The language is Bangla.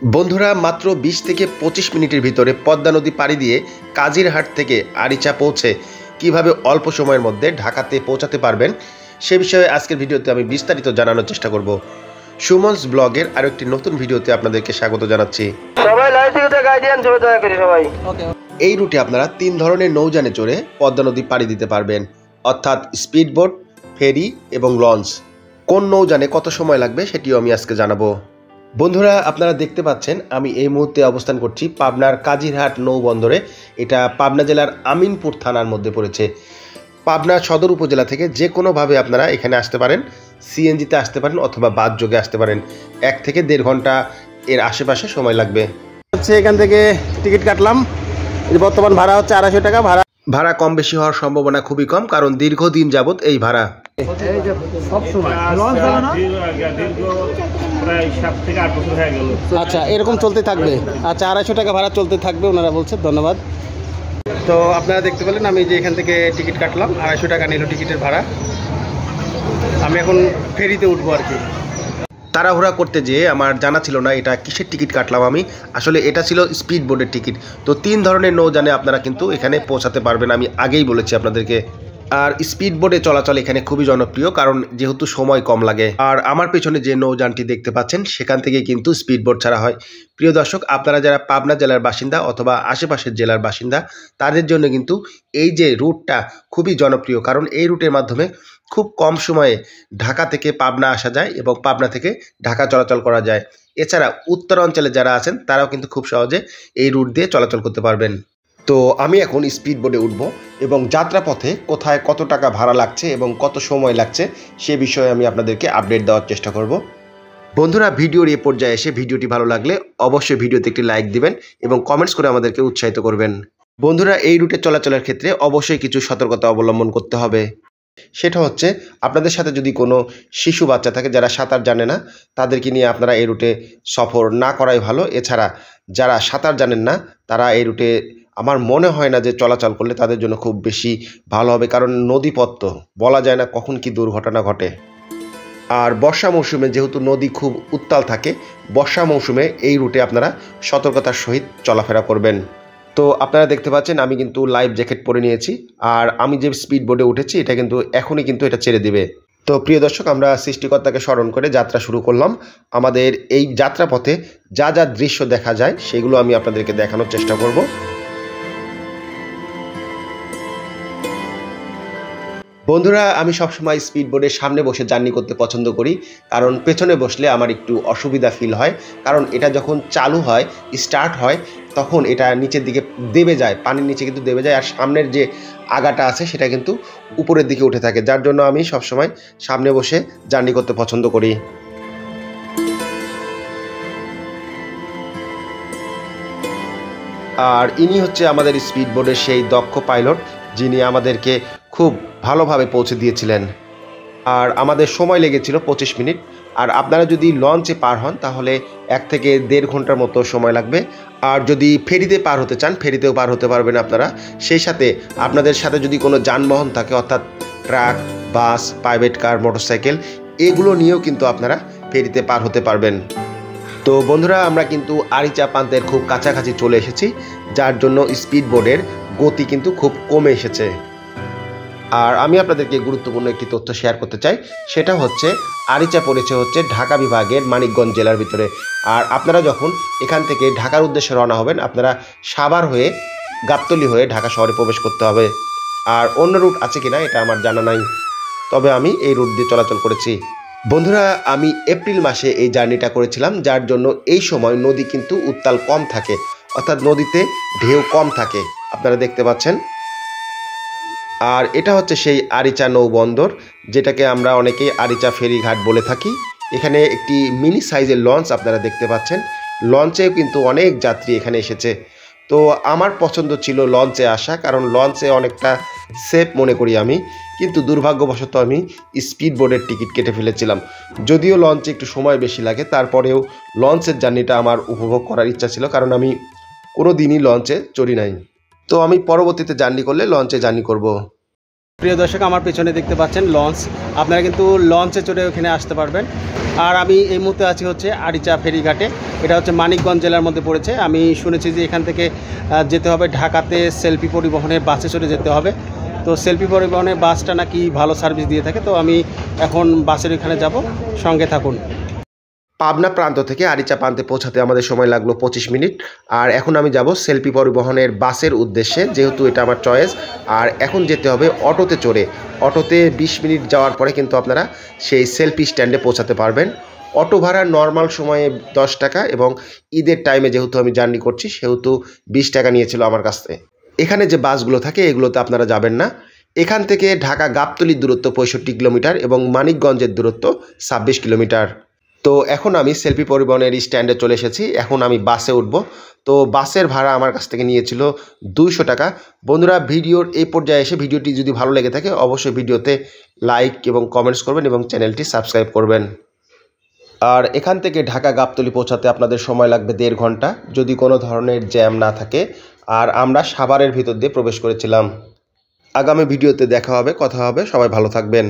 বন্ধুরা মাত্র ২০ থেকে ২৫ মিনিটের ভিতরে পদ্মা নদী পাড়ি দিয়ে কাজিরহাট থেকে আরিচা পৌঁছে কিভাবে অল্প সময়ের মধ্যে ঢাকাতে পৌঁছাতে পারবেন সে বিষয়ে আজকের ভিডিওতে আমি বিস্তারিত জানানোর চেষ্টা করব। সুমনস ব্লগের আরো একটি নতুন ভিডিওতে আপনাদেরকে স্বাগত জানাচ্ছি। এই রুটে আপনারা ৩ ধরনের নৌযানে চড়ে পদ্মা নদী পাড়ি দিতে পারবেন, অর্থাৎ স্পিডবোট, ফেরি এবং লঞ্চ। কোন নৌযানে কত সময় লাগবে সেটিও আমি আজকে জানাবো। বন্ধুরা আপনারা দেখতে পাচ্ছেন আমি এই মুহূর্তে অবস্থান করছি পাবনার কাজিরহাট নৌবন্দরে। এটা পাবনা জেলার আমিনপুর থানার মধ্যে পড়েছে। পাবনা সদর উপজেলা থেকে যে কোনোভাবে আপনারা এখানে আসতে পারেন, সিএনজিতে আসতে পারেন অথবা বাস যোগে আসতে পারেন। 1 থেকে 1.5 ঘন্টা এর আশেপাশে সময় লাগবে। হচ্ছে এখান থেকে টিকিট কাটলাম, বর্তমান ভাড়া হচ্ছে 250 টাকা। ভাড়া কম বেশি হওয়ার সম্ভাবনা খুবই কম, কারণ দীর্ঘদিন যাবত এই ভাড়া। আচ্ছা, এরকম চলতে থাকবে। আচ্ছা, 250 টাকা ভাড়া চলতে থাকবে ওনারা বলছে। ধন্যবাদ। তো আপনারা দেখতে পেলেন আমি যে এখান থেকে টিকিট কাটলাম, 250 টাকা নিল টিকিটের ভাড়া। আমি এখন ফেরিতে উঠবো আর কি। তাড়াহুড়া করতে যেয়ে আমার জানা ছিল না এটা কিসের টিকিট কাটলাম আমি। আসলে এটা ছিল স্পিড বোটের টিকিট। তো 3 ধরনের নৌযানে আপনারা কিন্তু এখানে পৌঁছাতে পারবেন, আমি আগেই বলেছি আপনাদেরকে। আর স্পিড বোটে চলাচল এখানে খুবই জনপ্রিয়, কারণ যেহেতু সময় কম লাগে। আর আমার পেছনে যে নৌযানটি দেখতে পাচ্ছেন সেখান থেকে কিন্তু স্পিড বোট ছাড়া হয়। প্রিয় দর্শক, আপনারা যারা পাবনা জেলার বাসিন্দা অথবা আশেপাশের জেলার বাসিন্দা তাদের জন্য কিন্তু এই যে রুটটা খুবই জনপ্রিয়, কারণ এই রুটের মাধ্যমে খুব কম সময়ে ঢাকা থেকে পাবনা আসা যায় এবং পাবনা থেকে ঢাকা চলাচল করা যায়। এছাড়া উত্তর অঞ্চলে যারা আছেন তারাও কিন্তু খুব সহজে এই রুট দিয়ে চলাচল করতে পারবেন। তো আমি এখন স্পিড বোটে উঠব এবং যাত্রাপথে কোথায় কত টাকা ভাড়া লাগছে এবং কত সময় লাগছে সে বিষয়ে আমি আপনাদেরকে আপডেট দেওয়ার চেষ্টা করব। বন্ধুরা, ভিডিওর এ পর্যায়ে এসে ভিডিওটি ভালো লাগলে অবশ্যই ভিডিওতে একটি লাইক দিবেন এবং কমেন্টস করে আমাদেরকে উৎসাহিত করবেন। বন্ধুরা, এই রুটে চলাচলের ক্ষেত্রে অবশ্যই কিছু সতর্কতা অবলম্বন করতে হবে। সেটা হচ্ছে, আপনাদের সাথে যদি কোনো শিশু বাচ্চা থাকে যারা সাঁতার জানে না, তাদেরকে নিয়ে আপনারা এই রুটে সফর না করাই ভালো। এছাড়া যারা সাঁতার জানেন না তারা এই রুটে আমার মনে হয় না যে চলাচল করলে তাদের জন্য খুব বেশি ভালো হবে, কারণ নদীপথ তো বলা যায় না কখন কি দুর্ঘটনা ঘটে। আর বর্ষা মৌসুমে যেহেতু নদী খুব উত্তাল থাকে, বর্ষা মৌসুমে এই রুটে আপনারা সতর্কতার সহিত চলাফেরা করবেন। তো আপনারা দেখতে পাচ্ছেন আমি কিন্তু লাইফ জ্যাকেট পরে নিয়েছি, আর আমি যে স্পিড বোটে উঠেছি এটা কিন্তু এখনই কিন্তু এটা ছেড়ে দিবে। তো প্রিয় দর্শক, আমরা সৃষ্টিকর্তাকে স্মরণ করে যাত্রা শুরু করলাম। আমাদের এই যাত্রাপথে যা যা দৃশ্য দেখা যায় সেগুলো আমি আপনাদেরকে দেখানোর চেষ্টা করব। বন্ধুরা, আমি সবসময় স্পিড বোটের সামনে বসে জার্নি করতে পছন্দ করি, কারণ পেছনে বসলে আমার একটু অসুবিধা ফিল হয়। কারণ এটা যখন চালু হয়, স্টার্ট হয়, তখন এটা নিচের দিকে দেবে যায়, পানির নিচে কিন্তু দেবে যায়। আর সামনের যে আগাটা আছে সেটা কিন্তু উপরের দিকে উঠে থাকে, যার জন্য আমি সবসময় সামনে বসে জার্নি করতে পছন্দ করি। আর ইনি হচ্ছে আমাদের স্পিড বোটের সেই দক্ষ পাইলট, যিনি আমাদেরকে খুব ভালোভাবে পৌঁছে দিয়েছিলেন। আর আমাদের সময় লেগেছিল 25 মিনিট। আর আপনারা যদি লঞ্চে পার হন তাহলে 1 থেকে 1.5 ঘন্টার মতো সময় লাগবে। আর যদি ফেরিতে পার হতে চান, ফেরিতেও পার হতে পারবেন আপনারা। সেই সাথে আপনাদের সাথে যদি কোনো যানবাহন থাকে, অর্থাৎ ট্রাক, বাস, প্রাইভেট কার, মোটরসাইকেল, এগুলো নিয়েও কিন্তু আপনারা ফেরিতে পার হতে পারবেন। তো বন্ধুরা, আমরা কিন্তু আরিচা প্রান্তের খুব কাছাকাছি চলে এসেছি, যার জন্য স্পিড বোটের গতি কিন্তু খুব কমে এসেছে। আর আমি আপনাদেরকে গুরুত্বপূর্ণ একটি তথ্য শেয়ার করতে চাই, সেটা হচ্ছে আরিচা পড়েছে হচ্ছে ঢাকা বিভাগের মানিকগঞ্জ জেলার ভিতরে। আর আপনারা যখন এখান থেকে ঢাকার উদ্দেশ্যে রওনা হবেন, আপনারা সাভার হয়ে গাবতলী হয়ে ঢাকা শহরে প্রবেশ করতে হবে। আর অন্য রুট আছে কিনা এটা আমার জানা নাই, তবে আমি এই রুট দিয়ে চলাচল করেছি। বন্ধুরা, আমি এপ্রিল মাসে এই জার্নিটা করেছিলাম, যার জন্য এই সময় নদী কিন্তু উত্তাল কম থাকে, অর্থাৎ নদীতে ঢেউ কম থাকে, আপনারা দেখতে পাচ্ছেন। আর এটা হচ্ছে সেই আরিচা নৌবন্দর, যেটাকে আমরা অনেকেই আরিচা ফেরিঘাট বলে থাকি। এখানে একটি মিনি সাইজের লঞ্চ আপনারা দেখতে পাচ্ছেন। লঞ্চেও কিন্তু অনেক যাত্রী এখানে এসেছে। তো আমার পছন্দ ছিল লঞ্চে আসা, কারণ লঞ্চে অনেকটা সেফ মনে করি আমি। কিন্তু দুর্ভাগ্যবশত আমি স্পিড বোটের টিকিট কেটে ফেলেছিলাম। যদিও লঞ্চে একটু সময় বেশি লাগে, তারপরেও লঞ্চের জার্নিটা আমার উপভোগ করার ইচ্ছা ছিল, কারণ আমি কোনো দিনই লঞ্চে চড়ি নাই। তো আমি পরবর্তীতে জার্নি করলে লঞ্চে জার্নি করব। প্রিয় দর্শক, আমার পেছনে দেখতে পাচ্ছেন লঞ্চ। আপনারা কিন্তু লঞ্চে চড়ে ওখানে আসতে পারবেন। আর আমি এই মুহূর্তে আছি হচ্ছে আরিচা ফেরিঘাটে। এটা হচ্ছে মানিকগঞ্জ জেলার মধ্যে পড়েছে। আমি শুনেছি যে এখান থেকে যেতে হবে ঢাকাতে সেলফি পরিবহনের বাসে চড়ে যেতে হবে। তো সেলফি পরিবহনের বাসটা নাকি ভালো সার্ভিস দিয়ে থাকে। তো আমি এখন বাসের এখানে যাব, সঙ্গে থাকুন। পাবনা প্রান্ত থেকে আরিচা প্রান্তে পৌঁছাতে আমাদের সময় লাগলো 25 মিনিট। আর এখন আমি যাব সেলফি পরিবহনের বাসের উদ্দেশ্যে, যেহেতু এটা আমার চয়েস। আর এখন যেতে হবে অটোতে চড়ে। অটোতে 20 মিনিট যাওয়ার পরে কিন্তু আপনারা সেই সেলফি স্ট্যান্ডে পৌঁছাতে পারবেন। অটো ভাড়া নর্মাল সময়ে 10 টাকা, এবং ঈদের টাইমে যেহেতু আমি জার্নি করছি সেহেতু 20 টাকা নিয়েছিল আমার কাছ থেকে। এখানে যে বাসগুলো থাকে এগুলোতে আপনারা যাবেন না। এখান থেকে ঢাকা গাবতলীর দূরত্ব 65 কিলোমিটার এবং মানিকগঞ্জের দূরত্ব 26 কিলোমিটার। তো এখন আমি সেলফি পরিবহনের স্ট্যান্ডে চলে এসেছি। এখন আমি বাসে উঠব। তো বাসের ভাড়া আমার কাছ থেকে নিয়েছিল 200 টাকা। বন্ধুরা, ভিডিওর এই পর্যায়ে এসে ভিডিওটি যদি ভালো লেগে থাকে অবশ্যই ভিডিওতে লাইক এবং কমেন্টস করবেন এবং চ্যানেলটি সাবস্ক্রাইব করবেন। আর এখান থেকে ঢাকা গাবতলী পৌঁছাতে আপনাদের সময় লাগবে 1.5 ঘন্টা, যদি কোনো ধরনের জ্যাম না থাকে। আর আমরা সাভারের ভিতর দিয়ে প্রবেশ করেছিলাম। আগামী ভিডিওতে দেখা হবে, কথা হবে। সবাই ভালো থাকবেন।